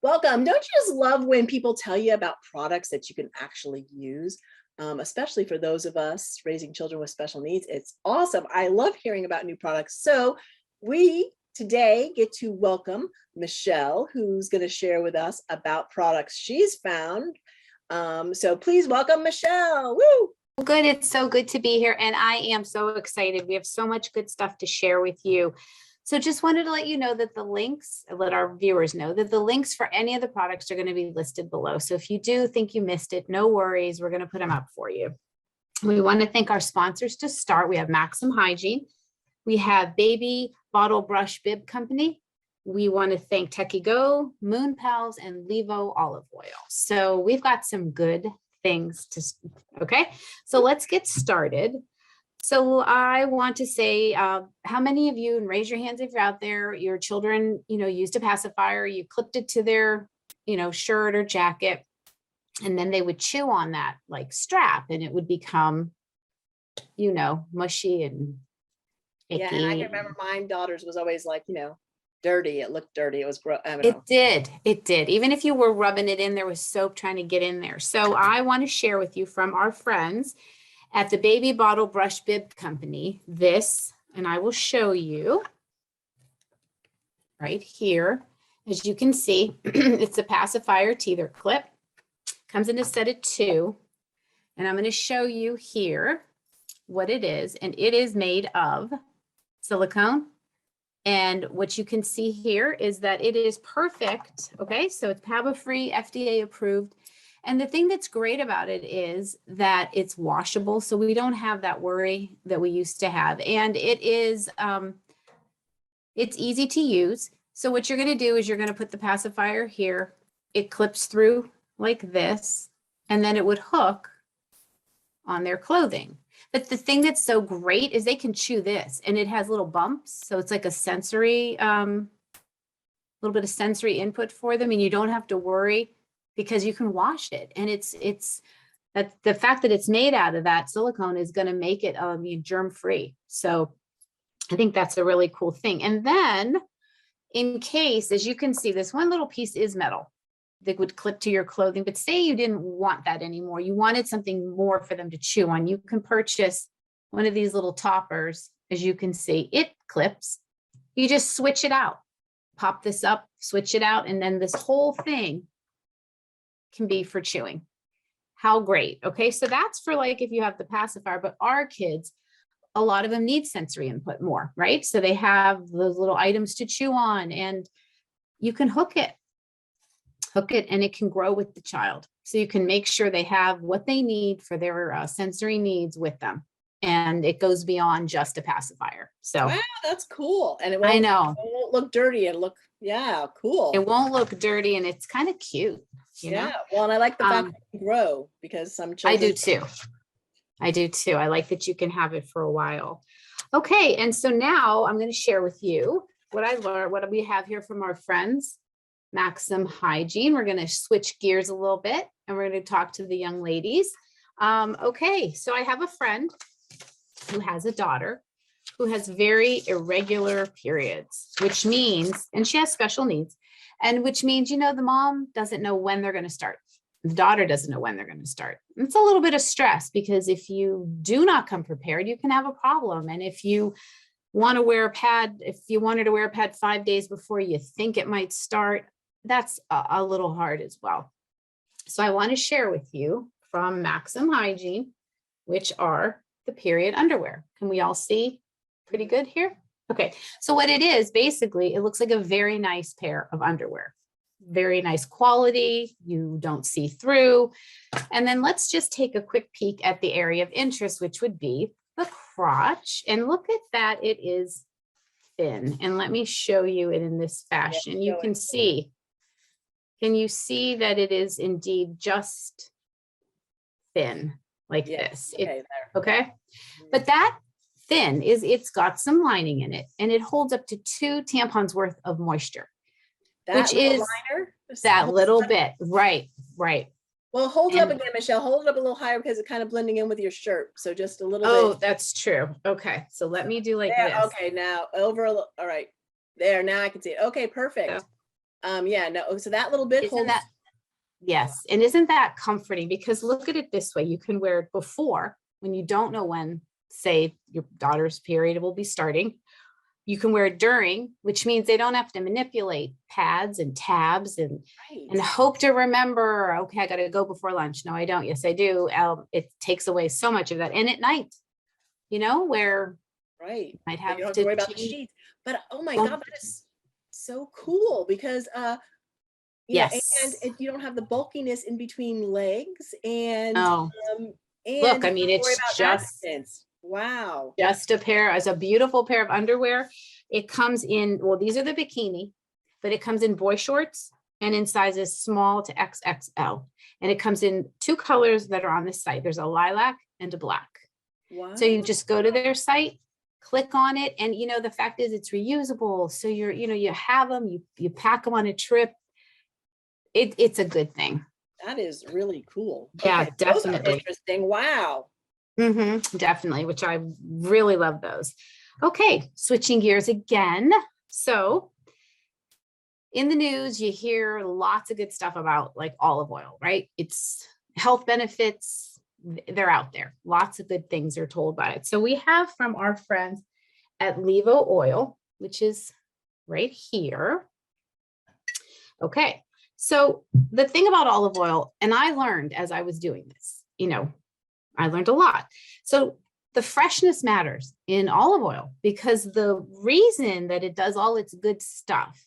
Welcome. Don't you just love when people tell you about products that you can actually use, especially for those of us raising children with special needs? It's awesome. I love hearing about new products. So we today get to welcome Michele, who's going to share with us about products she's found. So please welcome Michele. Woo! Good. It's so good to be here. And I am so excited. We have so much good stuff to share with you. So just wanted to let you know that the links, let our viewers know that the links for any of the products are going to be listed below. So if you do think you missed it, no worries. We're going to put them up for you. We want to thank our sponsors to start. We have Maxim Hygiene. We have Baby Bottle Brush Bib Company. We want to thank TechyGo, Moon Pals, and Levo Olive Oil. So we've got some good things to, okay? So let's get started. So I want to say, how many of you, and raise your hands if you're out there, your children, used a pacifier, you clipped it to their, shirt or jacket, and then they would chew on that like strap and it would become, mushy and icky. Yeah, and I can remember my daughter's was always like, dirty. It looked dirty. It was gross. It did. Even if you were rubbing it in, there was soap trying to get in there. So I want to share with you from our friends at the Baby Bottle Brush Bib Company, this, and I will show you right here. As you can see, it's a pacifier teether clip. Comes in a set of 2. And I'm going to show you here what it is. And it is made of silicone. And what you can see here is that it is perfect. Okay, so it's PABA-free, FDA approved. And the thing that's great about it is that it's washable. So we don't have that worry that we used to have. And it is, it's easy to use. So what you're going to do is you're going to put the pacifier here. It clips through like this, and then it would hook on their clothing. But the thing that's so great is they can chew this, and it has little bumps. So it's like a sensory, little bit of sensory input for them. And you don't have to worry because you can wash it. And it's that the fact that it's made out of that silicone is going to make it germ free. So I think that's a really cool thing. And then in case, as you can see, this one little piece is metal that would clip to your clothing, but say you didn't want that anymore. You wanted something more for them to chew on. You can purchase one of these little toppers. As you can see, it clips. You just switch it out, pop this up, switch it out. And then this whole thing can be for chewing. How great. Okay. So that's for like, if you have the pacifier, but our kids, a lot of them need sensory input more, right? So they have those little items to chew on, and you can hook it and it can grow with the child. So you can make sure they have what they need for their sensory needs with them. And it goes beyond just a pacifier. So wow, that's cool. And it won't look dirty and look, yeah, cool. It won't look dirty, and it's kind of cute. You know? Well, and I like the fact that it can grow, because some children. I do too. I like that you can have it for a while. Okay. And so now I'm going to share with you what I learned, what we have here from our friends, Maxim Hygiene. We're going to switch gears a little bit, and we're going to talk to the young ladies. Okay. So I have a friend who has a daughter who has very irregular periods, which means, and she has special needs, and which means, the mom doesn't know when they're going to start. The daughter doesn't know when they're going to start. It's a little bit of stress, because if you do not come prepared, you can have a problem. And if you want to wear a pad, if you wanted to wear a pad 5 days before you think it might start, that's a little hard as well. So I want to share with you from Maxim Hygiene, which are the period underwear. Can we all see pretty good here? Okay. So what it is, basically, it looks like a very nice pair of underwear. Very nice quality. You don't see through. And then let's just take a quick peek at the area of interest, which would be the crotch. And look at that. It is thin. And let me show you it in this fashion. You can see. Can you see that it is indeed just thin like this? Okay. But that thin it's got some lining in it, and it holds up to 2 tampons worth of moisture. Which is that little bit. Right. Well, hold it up again, Michele. Hold it up a little higher, because it's kind of blending in with your shirt. So just a little bit. Oh, that's true. Okay. So let me do like this. Okay. Now over. All right. There. Now I can see it. Okay. Perfect. Yeah, no, so that little bit Isn't holds. that, yes, and isn't that comforting? Because look at it this way, you can wear it before when you don't know when, say, your daughter's period will be starting. You can wear it during, which means they don't have to manipulate pads and tabs and Right. hope to remember, okay, I got to go before lunch. No, I don't. Yes, I do. It takes away so much of that. And at night, where Right. you might So you have don't have to to worry about the change. sheets. But oh my Well, God, that is so cool because and yes. you don't have the bulkiness in between legs and Oh, um look, and I you mean, don't worry it's about just accidents. Wow. a pair, as a beautiful pair of underwear. It comes in, well, these are the bikini, but it comes in boy shorts and in sizes small to XXL. And it comes in two colors that are on this site. There's a lilac and a black. So you Wow. just go to their site, click on it. And the fact is it's reusable. So you have them, you pack them on a trip. It's a good thing. That is really cool. Yeah, Okay, those are definitely. interesting. Wow. Definitely, which I really love those. Okay, switching gears again. So in the news, you hear lots of good stuff about like olive oil, right? It's health benefits. They're out there. Lots of good things are told by it. So we have from our friends at Levo Oil, which is right here. Okay. So the thing about olive oil, and I learned as I was doing this, I learned a lot. So the freshness matters in olive oil because the reason that it does all its good stuff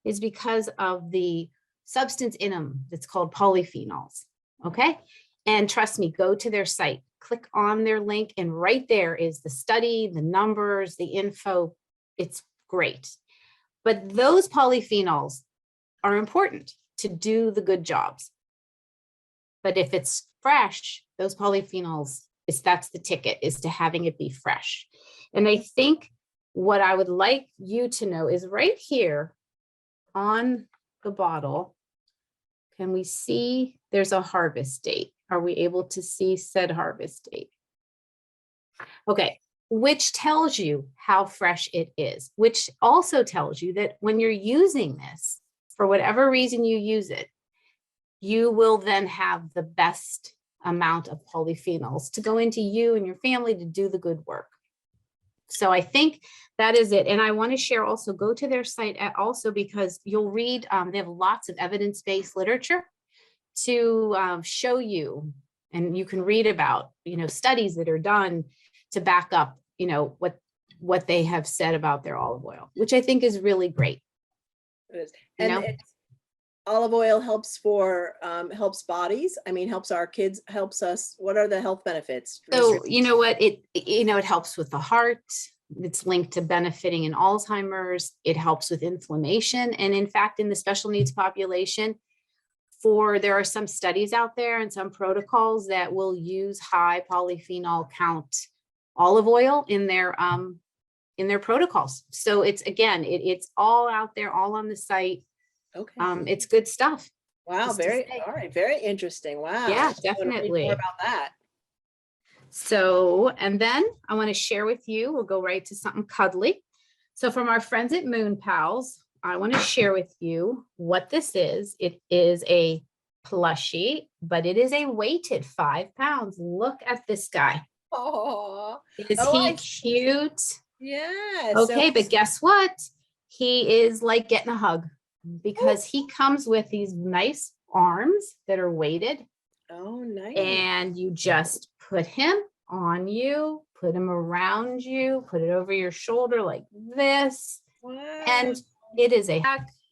is because of the substance in them that's called polyphenols. Okay. And trust me, go to their site, click on their link, and right there is the study, the numbers, the info. It's great. But those polyphenols are important to do the good jobs. But if it's fresh, those polyphenols, that's the ticket, is to having it be fresh. And I think what I would like you to know is right here on the bottle, can we see there's a harvest date? Are we able to see said harvest date? Okay, which tells you how fresh it is, which also tells you that when you're using this, for whatever reason you use it, you will then have the best amount of polyphenols to go into you and your family to do the good work. So I think that is it. And I want to share also, go to their site also because you'll read, they have lots of evidence-based literature to show you, and you can read about, studies that are done to back up, what they have said about their olive oil, which I think is really great. It is. And olive oil helps helps bodies. I mean, helps our kids, helps us. What are the health benefits? So you know what, it helps with the heart. It's linked to benefiting in Alzheimer's. It helps with inflammation. And in fact, in the special needs population, there are some studies out there and some protocols that will use high polyphenol count olive oil in their protocols. So it's all out there, all on the site. Okay. It's good stuff. Wow. All right. Very interesting. Wow. Yeah, I wanna read definitely. more about that. So, and then I want to share with you, we'll go right to something cuddly. So from our friends at Moon Pals, I want to share with you what this is. It is a plushie, but it is a weighted 5 pounds. Look at this guy. Oh, Is he cute? Yeah. Okay, but guess what? He is like getting a hug because he comes with these nice arms that are weighted. Oh, nice. And you just put him on you, put him around you, put it over your shoulder like this. Wow. And it is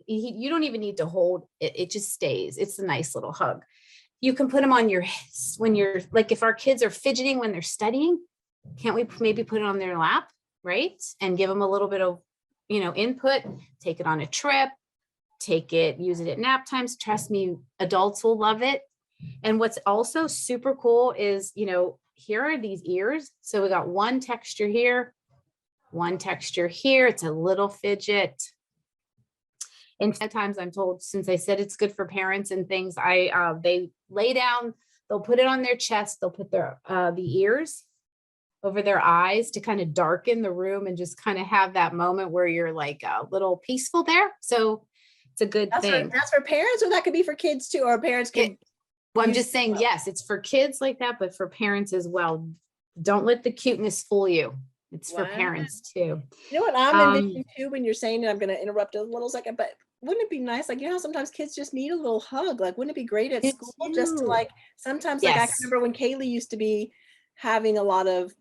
you don't even need to hold it. It just stays. It's a nice little hug. You can put them on your, when you're like, if our kids are fidgeting when they're studying, can't we maybe put it on their lap, right? And give them a little bit of, input, take it on a trip, use it at nap times. Trust me, adults will love it. And what's also super cool is, here are these ears. So we got one texture here, one texture here. It's a little fidget. And sometimes I'm told, since I said it's good for parents and things, they lay down, they'll put it on their chest, they'll put their the ears over their eyes to kind of darken the room and just kind of have that moment where you're like a little peaceful there. So It's a good thing. That's for parents, or that could be for kids too, or parents can. Well, I'm just saying, yes, it's for kids like that, but for parents as well. Don't let the cuteness fool you. It's for parents too. You know what I'm envisioning too when you're saying it, I'm going to interrupt a little second, but wouldn't it be nice? Like, you know, how sometimes kids just need a little hug. Like, wouldn't it be great at school just to like, sometimes like I can remember when Kaylee used to be having a lot of,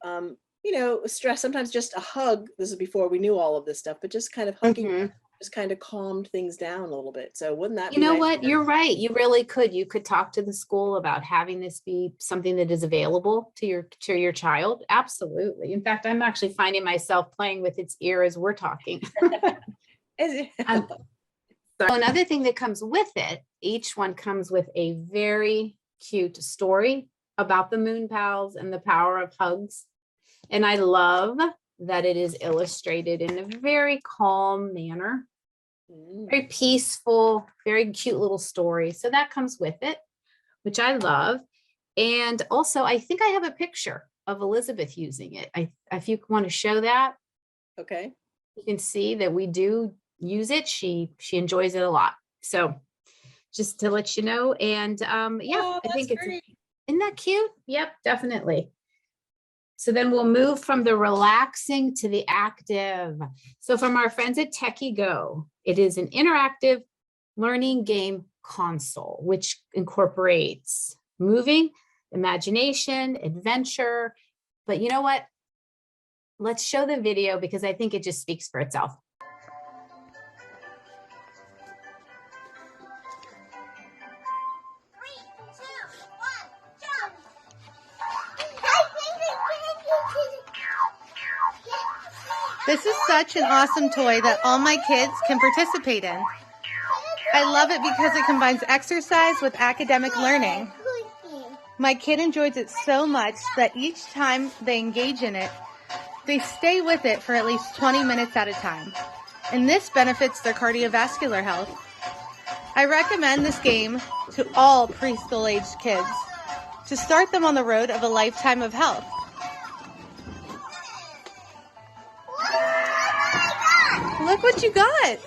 you know, stress, sometimes just a hug. This is before we knew all of this stuff, but just kind of hugging just kind of calmed things down a little bit. So wouldn't that be nice? You know what? You're right. You really could. You could talk to the school about having this be something that is available to your child. Absolutely. In fact, I'm actually finding myself playing with its ear as we're talking. So another thing that comes with it, each one comes with a very cute story about the Moon Pals and the power of hugs. And I love that it is illustrated in a very calm manner, very peaceful, very cute little story. So that comes with it, which I love. And also, I think I have a picture of Elizabeth using it. If you want to show that, okay, you can see that we do use it. She enjoys it a lot. So just to let you know. And yeah, I think isn't that cute? Yep, definitely. So then we'll move from the relaxing to the active. So from our friends at TechyGo, it is an interactive learning game console, which incorporates moving, imagination, adventure. But you know what? Let's show the video because I think it just speaks for itself. This is such an awesome toy that all my kids can participate in. I love it because it combines exercise with academic learning. My kid enjoys it so much that each time they engage in it, they stay with it for at least 20 minutes at a time. And this benefits their cardiovascular health. I recommend this game to all preschool-aged kids to start them on the road of a lifetime of health. Look what you got.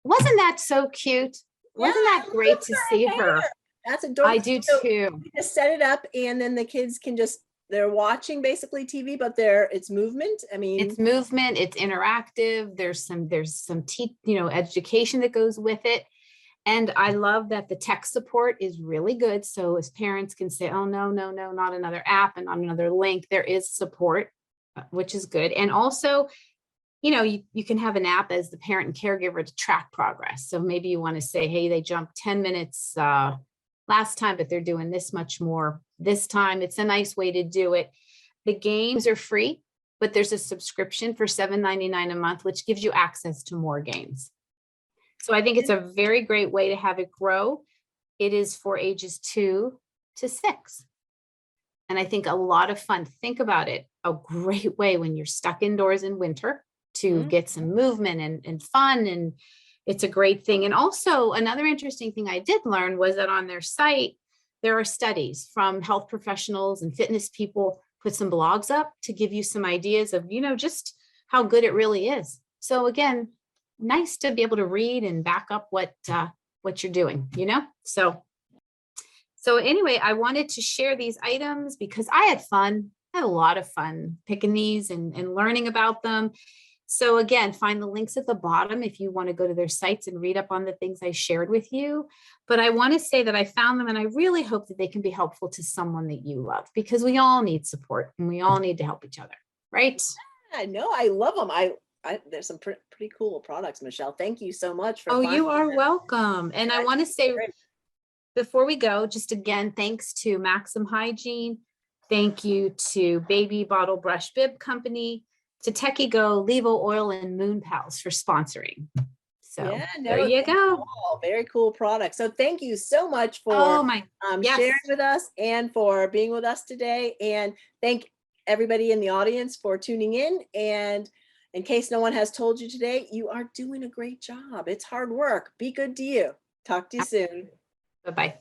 Wasn't that so cute? Wasn't that great to see her? That's adorable. I do too. You just set it up and then the kids can they're watching basically TV, but it's movement. I mean, it's movement, it's interactive. There's some education that goes with it. And I love that the tech support is really good. So as parents can say, oh, no, not another app and not another link. There is support, which is good. And also, you can have an app as the parent and caregiver to track progress. So maybe you want to say, hey, they jumped 10 minutes last time, but they're doing this much more this time. It's a nice way to do it. The games are free, but there's a subscription for $7.99 a month, which gives you access to more games. So I think it's a very great way to have it grow. It is for ages 2 to 6. And I think a lot of fun. Think about it. A great way when you're stuck indoors in winter to get some movement and fun. And it's a great thing. And also another interesting thing I did learn was that on their site, there are studies from health professionals and fitness people put some blogs up to give you some ideas of, just how good it really is. So again, nice to be able to read and back up what you're doing, So anyway, I wanted to share these items because I had fun. I had a lot of fun picking these and learning about them. So again, find the links at the bottom if you want to go to their sites and read up on the things I shared with you. But I want to say that I found them and I really hope that they can be helpful to someone that you love because we all need support and we all need to help each other, right? I know. I love them. There's some pretty cool products, Michelle. Thank you so much for. Oh, you are welcome. And I want to say before we go, just again, thanks to Maxim Hygiene. Thank you to Baby Bottle Brush Bib Company, to TechyGo, Levo Oil, and Moon Pals for sponsoring. So there you go. Very cool product. So thank you so much for sharing with us and for being with us today. And thank everybody in the audience for tuning in. And in case no one has told you today, you are doing a great job. It's hard work. Be good to you. Talk to you soon. Bye-bye.